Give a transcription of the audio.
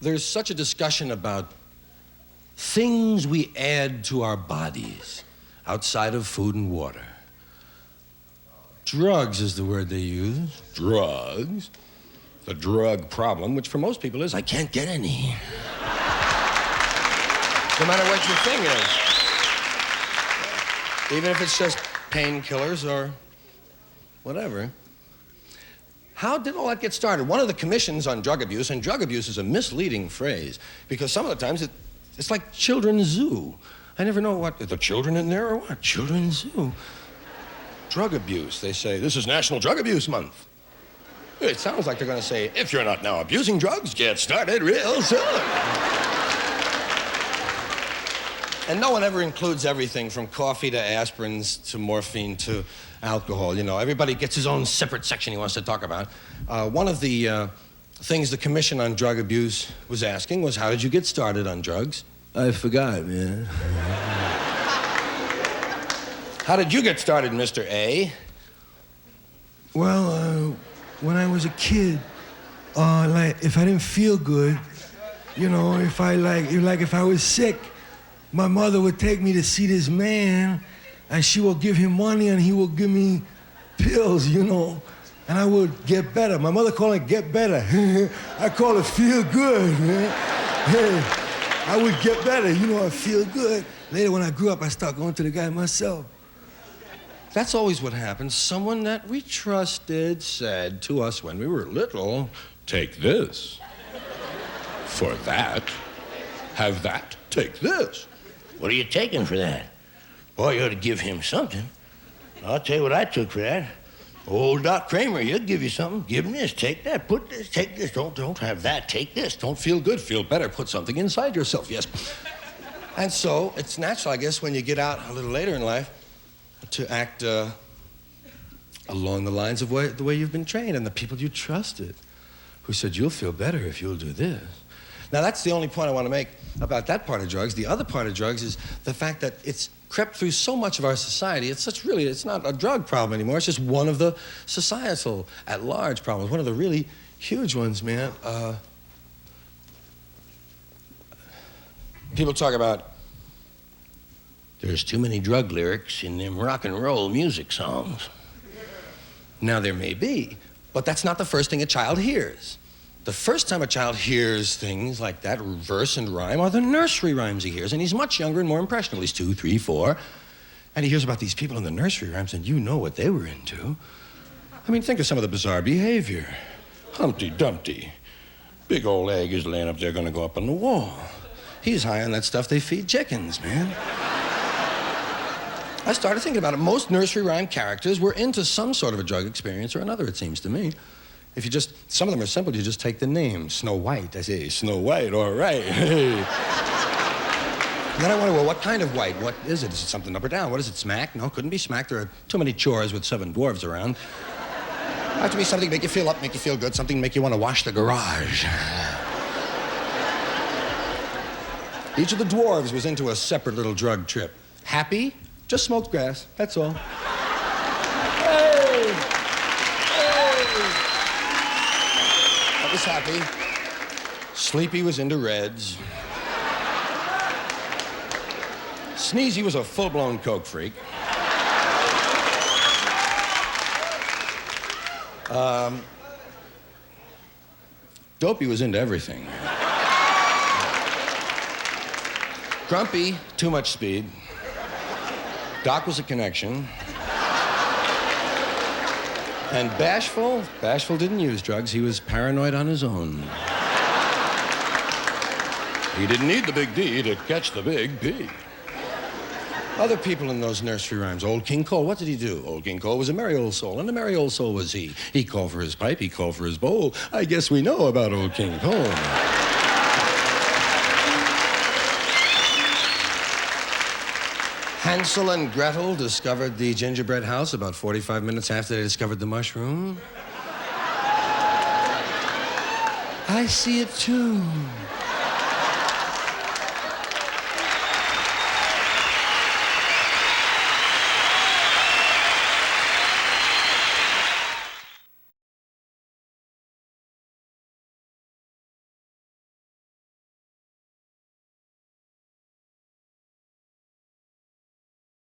there's such a discussion about things we add to our bodies outside of food and water. Drugs is the word they use. Drugs. The drug problem, which for most people is, I can't get any. No matter what your thing is. Even if it's just painkillers or whatever. How did all that get started? One of the commissions on drug abuse, and drug abuse is a misleading phrase, because some of the times it's like children's zoo. I never know what, are the children in there or what? Children's zoo. Drug abuse, they say, this is National Drug Abuse Month. It sounds like they're going to say, if you're not now abusing drugs, get started real soon. And no one ever includes everything from coffee to aspirins to morphine to alcohol. You know, everybody gets his own separate section he wants to talk about. One of the things the Commission on Drug Abuse was asking was, how did you get started on drugs? I forgot, man. How did you get started, Mr. A? Well, when I was a kid, like, if I didn't feel good, you know, if I was sick, my mother would take me to see this man, and she will give him money, and he will give me pills, you know, and I would get better. My mother called it get better. I call it feel good, man. Hey, I would get better, you know, I feel good. Later, when I grew up, I started going to the guy myself. That's always what happens. Someone that we trusted said to us when we were little, take this. For that, have that, take this. What are you taking for that? Boy, you ought to give him something. I'll tell you what I took for that. Old Doc Kramer, he'll give you something. Give him this, take that, put this, take this. Don't have that, take this. Don't feel good, feel better. Put something inside yourself, yes. And so it's natural, I guess, when you get out a little later in life to act along the lines of the way you've been trained and the people you trusted who said, you'll feel better if you'll do this. Now, that's the only point I want to make about that part of drugs. The other part of drugs is the fact that it's crept through so much of our society. It's not a drug problem anymore. It's just one of the societal at-large problems, one of the really huge ones, man. People talk about there's too many drug lyrics in them rock and roll music songs. Now, there may be, but that's not the first thing a child hears. The first time a child hears things like that, verse and rhyme, are the nursery rhymes he hears. And he's much younger and more impressionable. He's 2, 3, 4. And he hears about these people in the nursery rhymes, and you know what they were into. I mean, think of some of the bizarre behavior. Humpty Dumpty. Big old egg is laying up there gonna go up on the wall. He's high on that stuff they feed chickens, man. I started thinking about it. Most nursery rhyme characters were into some sort of a drug experience or another, it seems to me. If you just, some of them are simple, you just take the name. Snow White, I say, Snow White, all right. Hey. Then I wonder, well, what kind of white? What is it? Is it something up or down? What is it, smack? No, couldn't be smack. There are too many chores with 7 dwarves around. Have to be something to make you feel up, make you feel good, something to make you want to wash the garage. Each of the dwarves was into a separate little drug trip. Happy, just smoked grass, that's all. Hey! That was happy. Sleepy was into reds. Sneezy was a full-blown coke freak. Dopey was into everything. Grumpy, too much speed. Doc was a connection. And Bashful didn't use drugs. He was paranoid on his own. He didn't need the big D to catch the big P. Other people in those nursery rhymes. Old King Cole, what did he do? Old King Cole was a merry old soul, and a merry old soul was he. He called for his pipe, he called for his bowl. I guess we know about Old King Cole. Hansel and Gretel discovered the gingerbread house about 45 minutes after they discovered the mushroom. I see it too.